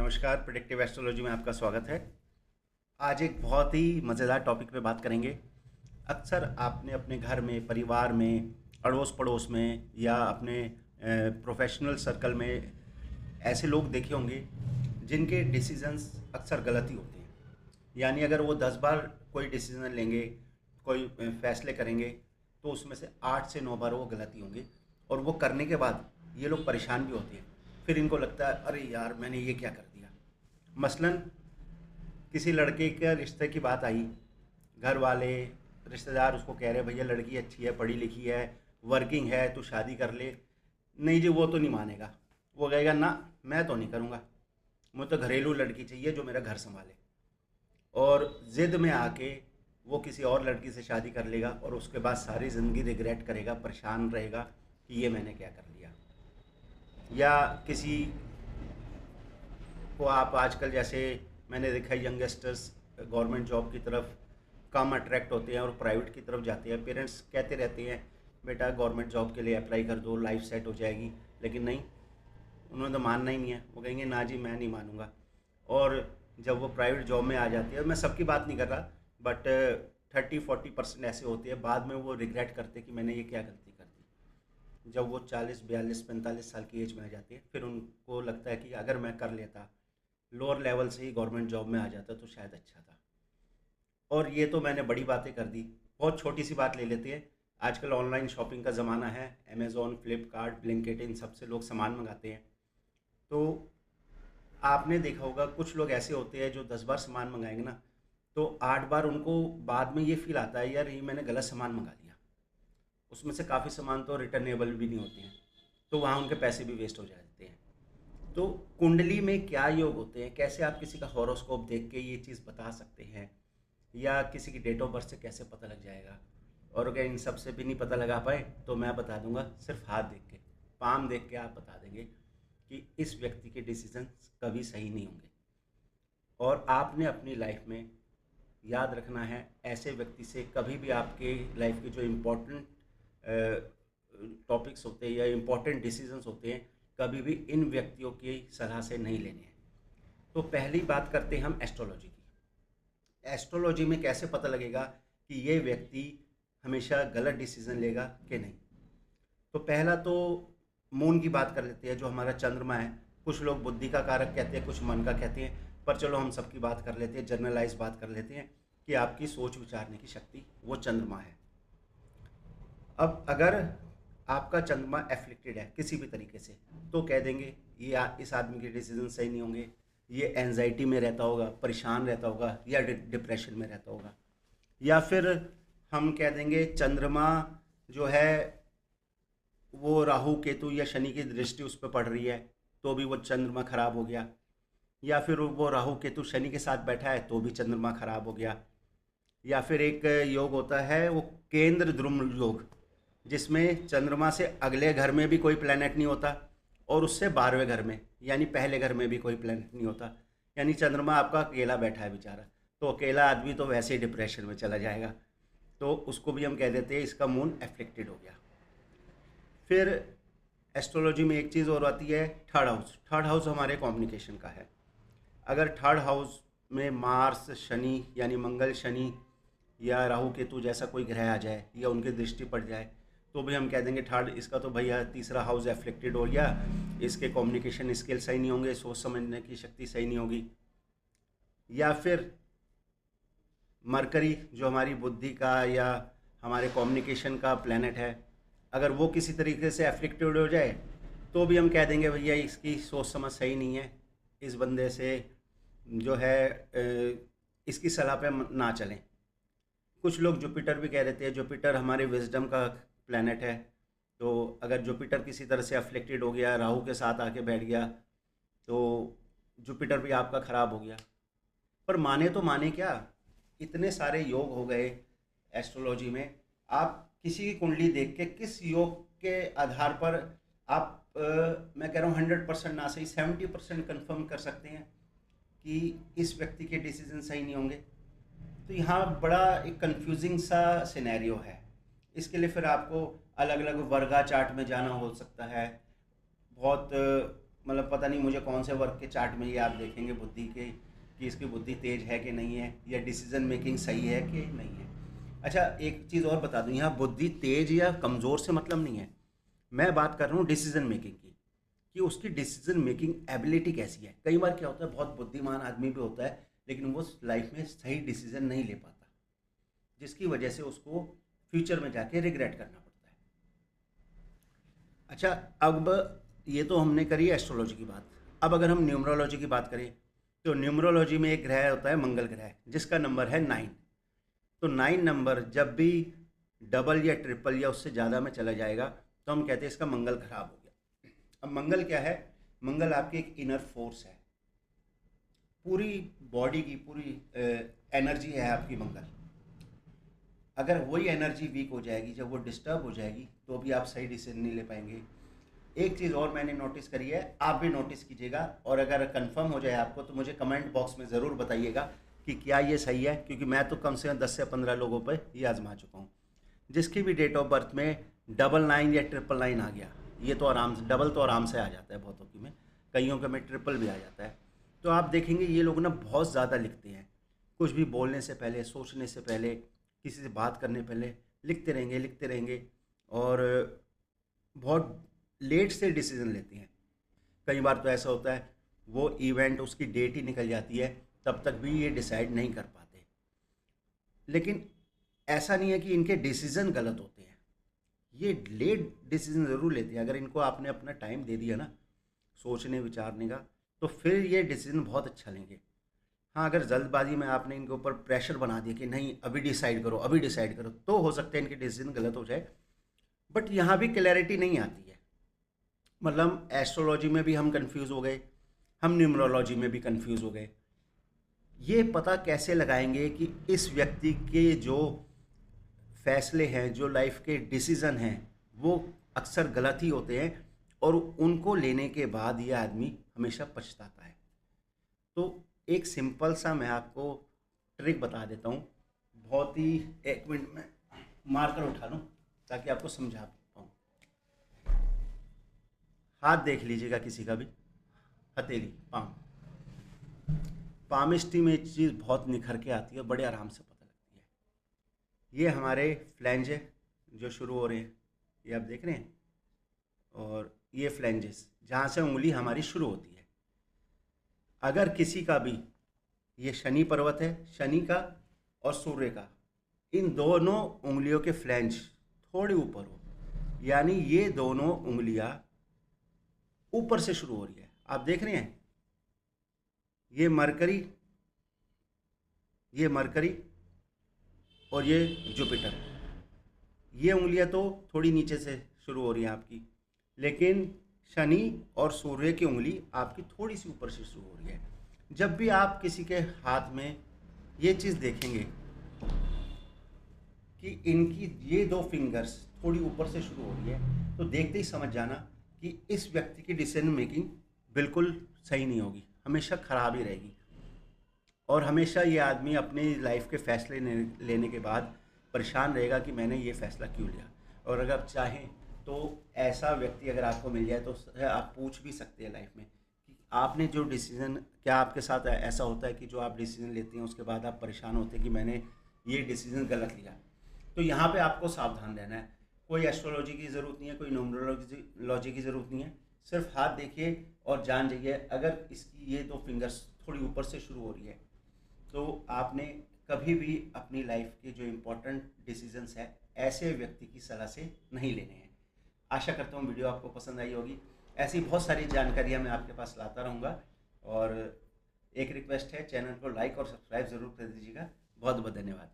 नमस्कार, predictive astrology में आपका स्वागत है। आज एक बहुत ही मज़ेदार टॉपिक पे बात करेंगे। अक्सर आपने अपने घर में, परिवार में, अड़ोस-पड़ोस में या अपने प्रोफेशनल सर्कल में ऐसे लोग देखे होंगे जिनके डिसीजंस अक्सर गलत ही होते हैं। यानी अगर वो 10 बार कोई डिसीजन लेंगे, कोई फैसले करेंगे, तो उसमें से 8 से 9 बार वो गलत ही होंगे और वो करने के बाद ये लोग परेशान भी होते हैं। फिर इनको लगता है अरे यार मैंने ये क्या कर दिया। मसलन किसी लड़के के रिश्ते की बात आई, घर वाले रिश्तेदार उसको कह रहे भैया लड़की अच्छी है, पढ़ी लिखी है, वर्किंग है, तू शादी कर ले। नहीं जी, वो तो नहीं मानेगा। वो कहेगा ना, मैं तो नहीं करूँगा, मुझे तो घरेलू लड़की चाहिए जो मेरा घर संभाले। और ज़िद में आके वो किसी और लड़की से शादी कर लेगा और उसके बाद सारी ज़िंदगी रिग्रेट करेगा, परेशान रहेगा कि ये मैंने क्या कर लिया। या किसी को आप आजकल जैसे मैंने देखा यंगस्टर्स गवर्नमेंट जॉब की तरफ कम अट्रैक्ट होते हैं और प्राइवेट की तरफ जाते हैं। पेरेंट्स कहते रहते हैं बेटा गवर्नमेंट जॉब के लिए अप्लाई कर दो, लाइफ सेट हो जाएगी, लेकिन नहीं, उन्होंने तो मानना ही नहीं है। वो कहेंगे ना जी मैं नहीं मानूंगा। और जब वो प्राइवेट जॉब में आ जाती है, मैं सबकी बात नहीं कर रहा, बट 30-40% ऐसे होते हैं बाद में वो रिग्रेट करते कि मैंने ये क्या गलती कर दी। जब वो 40, 42, 45 साल की एज में आ जाती है, फिर उनको लगता है कि अगर मैं कर लेता, लोअर लेवल से ही गवर्नमेंट जॉब में आ जाता तो शायद अच्छा था। और ये तो मैंने बड़ी बातें कर दी। बहुत छोटी सी बात ले लेते हैं। आजकल ऑनलाइन शॉपिंग का ज़माना है, अमेज़ॉन, फ्लिपकार्ट, ब्लिंकिट, इन सब से लोग सामान मंगाते हैं। तो आपने देखा होगा कुछ लोग ऐसे होते हैं जो 10 बार सामान मंगाएंगे ना, तो 8 बार उनको बाद में ये फील आता है यार ये मैंने गलत सामान मंगा लिया। उसमें से काफ़ी सामान तो रिटर्नेबल भी नहीं होते हैं, तो वहाँ उनके पैसे भी वेस्ट हो जाते हैं। तो कुंडली में क्या योग होते हैं, कैसे आप किसी का हॉरोस्कोप देख के ये चीज़ बता सकते हैं, या किसी की डेट ऑफ बर्थ से कैसे पता लग जाएगा। और अगर इन सब से भी नहीं पता लगा पाए तो मैं बता दूंगा, सिर्फ हाथ देख के, पाम देख के आप बता देंगे कि इस व्यक्ति के डिसीजन कभी सही नहीं होंगे। और आपने अपनी लाइफ में याद रखना है, ऐसे व्यक्ति से कभी भी आपके लाइफ के जो इम्पोर्टेंट टॉपिक्स होते हैं या इम्पोर्टेंट डिसीजंस होते हैं, कभी भी इन व्यक्तियों की सलाह से नहीं लेने हैं। तो पहली बात करते हैं हम एस्ट्रोलॉजी की। एस्ट्रोलॉजी में कैसे पता लगेगा कि ये व्यक्ति हमेशा गलत डिसीजन लेगा कि नहीं। तो पहला तो मून की बात कर लेते हैं, जो हमारा चंद्रमा है। कुछ लोग बुद्धि का कारक कहते हैं, कुछ मन का कहते हैं, पर चलो हम सबकी बात कर लेते हैं, जनरलाइज बात कर लेते हैं कि आपकी सोच विचारने की शक्ति वो चंद्रमा है। अब अगर आपका चंद्रमा एफ्लिक्टेड है किसी भी तरीके से, तो कह देंगे ये इस आदमी के डिसीजन सही नहीं होंगे, ये एंजाइटी में रहता होगा, परेशान रहता होगा, या डिप्रेशन में रहता होगा। या फिर हम कह देंगे चंद्रमा जो है वो राहु केतु या शनि की दृष्टि उस पर पड़ रही है, तो भी वो चंद्रमा खराब हो गया। या फिर वो राहु केतु शनि के साथ बैठा है तो भी चंद्रमा खराब हो गया। या फिर एक योग होता है वो केंद्र द्रुम योग, जिसमें चंद्रमा से अगले घर में भी कोई प्लैनेट नहीं होता और उससे 12वें घर में यानी पहले घर में भी कोई प्लैनेट नहीं होता। यानी चंद्रमा आपका अकेला बैठा है बेचारा, तो अकेला आदमी तो वैसे ही डिप्रेशन में चला जाएगा, तो उसको भी हम कह देते हैं इसका मून एफ्लिक्टेड हो गया। फिर एस्ट्रोलॉजी में एक चीज़ और आती है, थर्ड हाउस। थर्ड हाउस हमारे कम्युनिकेशन का है। अगर थर्ड हाउस में मार्स, शनि यानी मंगल, शनि या राहु केतु जैसा कोई ग्रह आ जाए या उनकी दृष्टि पड़ जाए, तो भी हम कह देंगे थर्ड, इसका तो भैया तीसरा हाउस एफ्लिक्टेड हो गया, इसके कम्युनिकेशन स्किल सही नहीं होंगे, सोच समझने की शक्ति सही नहीं होगी। या फिर मरकरी जो हमारी बुद्धि का या हमारे कम्युनिकेशन का प्लैनेट है, अगर वो किसी तरीके से एफ्लिक्टेड हो जाए, तो भी हम कह देंगे भैया इसकी सोच समझ सही नहीं है, इस बंदे से जो है इसकी सलाह पे ना चलें। कुछ लोग जुपिटर भी कह देते हैं, जुपिटर हमारे विजडम का प्लैनेट है, तो अगर जुपिटर किसी तरह से अफ्लिक्टेड हो गया, राहु के साथ आके बैठ गया, तो जुपिटर भी आपका ख़राब हो गया। पर माने तो माने क्या, इतने सारे योग हो गए एस्ट्रोलॉजी में। आप किसी की कुंडली देख के किस योग के आधार पर आप मैं कह रहा हूँ 100% ना सही 70% कन्फर्म कर सकते हैं कि इस व्यक्ति के डिसीजन सही नहीं होंगे। तो यहाँ बड़ा एक कंफ्यूजिंग सा सिनेरियो है। इसके लिए फिर आपको अलग अलग वर्गा चार्ट में जाना हो सकता है, बहुत मतलब पता नहीं मुझे कौन से वर्क के चार्ट में ये आप देखेंगे बुद्धि के कि इसकी बुद्धि तेज है कि नहीं है, या डिसीजन मेकिंग सही है कि नहीं है। अच्छा, एक चीज़ और बता दूं, यहाँ बुद्धि तेज या कमज़ोर से मतलब नहीं है, मैं बात कर रहा हूँ डिसीजन मेकिंग की, कि उसकी डिसीजन मेकिंग एबिलिटी कैसी है। कई बार क्या होता है, बहुत बुद्धिमान आदमी भी होता है लेकिन वो लाइफ में सही डिसीजन नहीं ले पाता, जिसकी वजह से उसको फ्यूचर में जाके रिग्रेट करना पड़ता है। अच्छा, अब ये तो हमने करी एस्ट्रोलॉजी की बात। अब अगर हम न्यूमरोलॉजी की बात करें तो न्यूमरोलॉजी में एक ग्रह होता है मंगल ग्रह, जिसका नंबर है 9। तो 9 नंबर जब भी डबल या ट्रिपल या उससे ज़्यादा में चला जाएगा तो हम कहते हैं इसका मंगल खराब हो गया। अब मंगल क्या है? मंगल आपकी एक इनर फोर्स है, पूरी बॉडी की पूरी एनर्जी है आपकी मंगल। अगर वही एनर्जी वीक हो जाएगी, जब वो डिस्टर्ब हो जाएगी, तो भी आप सही डिसीजन नहीं ले पाएंगे। एक चीज़ और मैंने नोटिस करी है, आप भी नोटिस कीजिएगा, और अगर कंफर्म हो जाए आपको तो मुझे कमेंट बॉक्स में ज़रूर बताइएगा कि क्या ये सही है, क्योंकि मैं तो कम से कम 10 से 15 लोगों पर ये आजमा चुका हूँ। जिसकी भी डेट ऑफ बर्थ में 99 या 999 आ गया, ये तो आराम से, डबल तो आराम से आ जाता है बहुतों की में, कईयों के में ट्रिपल भी आ जाता है। तो आप देखेंगे ये लोग ना बहुत ज़्यादा लिखते हैं, कुछ भी बोलने से पहले, सोचने से पहले, किसी से बात करने पहले लिखते रहेंगे और बहुत लेट से डिसीजन लेते हैं। कई बार तो ऐसा होता है वो इवेंट, उसकी डेट ही निकल जाती है, तब तक भी ये डिसाइड नहीं कर पाते। लेकिन ऐसा नहीं है कि इनके डिसीजन गलत होते हैं, ये लेट डिसीजन ज़रूर लेते हैं। अगर इनको आपने अपना टाइम दे दिया ना सोचने विचारने का, तो फिर ये डिसीजन बहुत अच्छा लेंगे। हाँ, अगर जल्दबाजी में आपने इनके ऊपर प्रेशर बना दिया कि नहीं अभी डिसाइड करो, अभी डिसाइड करो, तो हो सकता है इनके डिसीजन गलत हो जाए। बट यहाँ भी क्लैरिटी नहीं आती है। मतलब एस्ट्रोलॉजी में भी हम कंफ्यूज हो गए, हम न्यूमरोलॉजी में भी कंफ्यूज हो गए। ये पता कैसे लगाएंगे कि इस व्यक्ति के जो फैसले हैं, जो लाइफ के डिसीज़न हैं, वो अक्सर गलत ही होते हैं, और उनको लेने के बाद ये आदमी हमेशा पछताता है। तो एक सिंपल सा मैं आपको ट्रिक बता देता हूँ, बहुत ही, 1 मिनट में मार्कर उठा लूँ ताकि आपको समझा पाऊँ। हाथ देख लीजिएगा किसी का भी, हथेली, पामिस्ट्री में एक चीज़ बहुत निखर के आती है, बड़े आराम से पता लगती है। ये हमारे फ्लैंज है जो शुरू हो रहे हैं, ये आप देख रहे हैं, और ये फ्लैंजेस जहाँ से उंगली हमारी शुरू होती है। अगर किसी का भी, ये शनि पर्वत है, शनि का और सूर्य का, इन दोनों उंगलियों के फ्लैंज थोड़े ऊपर हो, यानी ये दोनों उंगलियां ऊपर से शुरू हो रही है, आप देख रहे हैं, ये मरकरी और ये जुपिटर, ये उंगलियां तो थोड़ी नीचे से शुरू हो रही हैं आपकी, लेकिन शनि और सूर्य की उंगली आपकी थोड़ी सी ऊपर से शुरू हो रही है। जब भी आप किसी के हाथ में ये चीज़ देखेंगे कि इनकी ये 2 फिंगर्स थोड़ी ऊपर से शुरू हो रही है, तो देखते ही समझ जाना कि इस व्यक्ति की डिसीजन मेकिंग बिल्कुल सही नहीं होगी, हमेशा ख़राब ही रहेगी। और हमेशा ये आदमी अपनी लाइफ के फैसले लेने के बाद परेशान रहेगा कि मैंने ये फ़ैसला क्यों लिया। और अगर आप चाहें तो ऐसा व्यक्ति अगर आपको मिल जाए तो आप पूछ भी सकते हैं लाइफ में कि आपने जो डिसीज़न, क्या आपके साथ ऐसा होता है कि जो आप डिसीज़न लेते हैं उसके बाद आप परेशान होते हैं कि मैंने ये डिसीज़न गलत लिया। तो यहाँ पे आपको सावधान रहना है। कोई एस्ट्रोलॉजी की ज़रूरत नहीं है, कोई न्यूमरोलॉजी की ज़रूरत नहीं है, सिर्फ हाथ देखिए और जान जाइए अगर इसकी ये 2 फिंगर्स थोड़ी ऊपर से शुरू हो रही है तो आपने कभी भी अपनी लाइफ के जो इम्पोर्टेंट डिसीजंस है ऐसे व्यक्ति की सलाह से नहीं लेने हैं। आशा करता हूँ वीडियो आपको पसंद आई होगी। ऐसी बहुत सारी जानकारियाँ मैं आपके पास लाता रहूँगा, और एक रिक्वेस्ट है, चैनल को लाइक और सब्सक्राइब ज़रूर कर दीजिएगा। बहुत बहुत धन्यवाद।